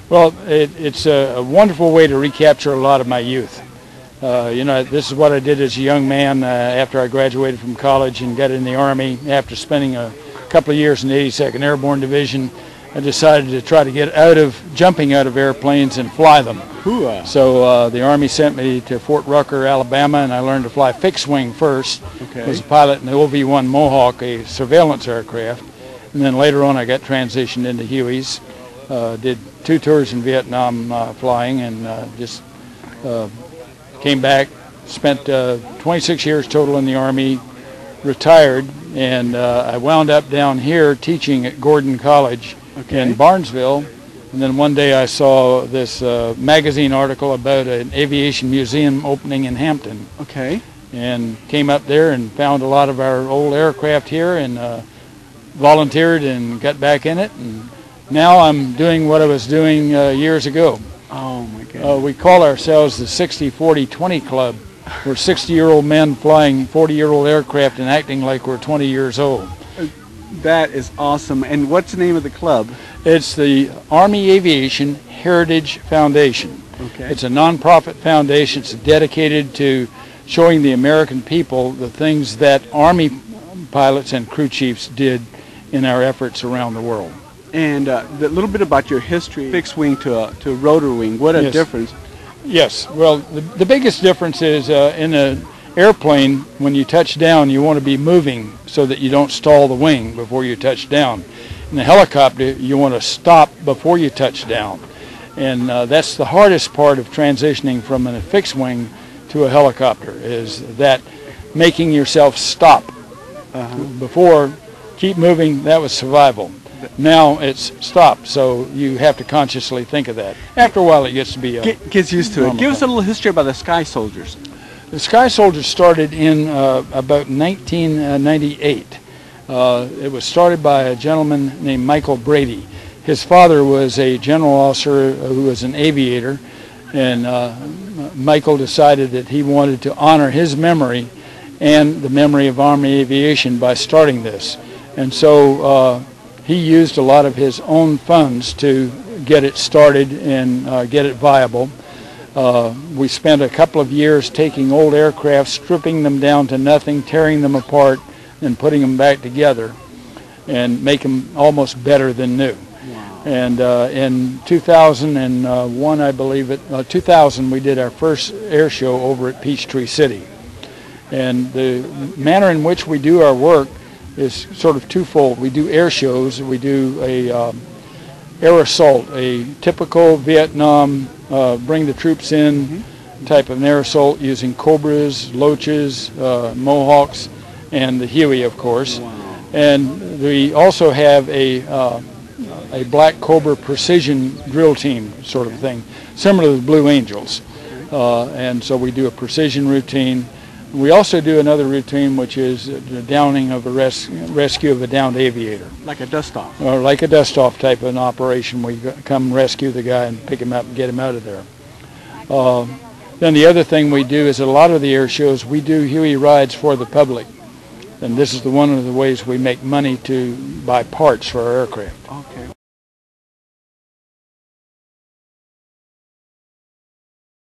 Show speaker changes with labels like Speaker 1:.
Speaker 1: Well, it's a wonderful way to recapture a lot of my youth. You know, this is what I did as a young man after I graduated from college and got in the Army. After spending a couple of years in the 82nd Airborne Division, I decided to try to get out of jumping out of airplanes and fly them. So the Army sent me to Fort Rucker, Alabama, and I learned to fly fixed wing first.
Speaker 2: Okay.
Speaker 1: I was a pilot in the OV-1 Mohawk, a surveillance aircraft. And then later on I got transitioned into Hueys. Did 2 tours in Vietnam flying, and just came back, spent 26 years total in the Army, retired, and I wound up down here teaching at Gordon College in Barnesville. And then one day I saw this magazine article about an aviation museum opening in Hampton.
Speaker 2: Okay.
Speaker 1: And came up there and found a lot of our old aircraft here, and volunteered and got back in it. And now I'm doing what I was doing years ago.
Speaker 2: Oh my God.
Speaker 1: We call ourselves the 60-40-20 Club. We're 60-year-old men flying 40-year-old aircraft and acting like we're 20 years old.
Speaker 2: That is awesome. And what's the name of the club?
Speaker 1: It's the Army Aviation Heritage Foundation.
Speaker 2: Okay.
Speaker 1: It's a nonprofit foundation. It's dedicated to showing the American people the things that Army pilots and crew chiefs did in our efforts around the world.
Speaker 2: And a little bit about your history, fixed wing to a rotor wing. What a difference.
Speaker 1: Yes. Well, the biggest difference is in an airplane, when you touch down, you want to be moving so that you don't stall the wing before you touch down. In a helicopter, you want to stop before you touch down. And that's the hardest part of transitioning from a fixed wing to a helicopter, is that making yourself stop. Before, keep moving, that was survival. Now it's stop, so you have to consciously think of that. After a while it gets to be
Speaker 2: gets used to it. Give us a little history about the Sky Soldiers.
Speaker 1: The Sky Soldiers started in about 1998. It was started by a gentleman named Michael Brady. His father was a general officer who was an aviator, and Michael decided that he wanted to honor his memory and the memory of Army aviation by starting this. And so he used a lot of his own funds to get it started and get it viable. We spent a couple of years taking old aircraft, stripping them down to nothing, tearing them apart, and putting them back together and make them almost better than new.
Speaker 2: Wow.
Speaker 1: And in 2001, I believe 2000, we did our first air show over at Peachtree City. And the manner in which we do our work is sort of twofold. We do air shows. We do a air assault, a typical Vietnam bring the troops in type of an air assault using Cobras, Loaches, Mohawks, and the Huey, of course.
Speaker 2: Wow.
Speaker 1: And we also have a Black Cobra precision drill team sort of thing, similar to the Blue Angels. And so we do a precision routine. We also do another routine, which is the downing of a rescue of a downed aviator.
Speaker 2: Like a dust-off.
Speaker 1: Or like a dust-off type of an operation. We come rescue the guy and pick him up and get him out of there. Then the other thing we do is, at a lot of the air shows, we do Huey rides for the public. And this is one of the ways we make money to buy parts for our aircraft.
Speaker 2: Okay.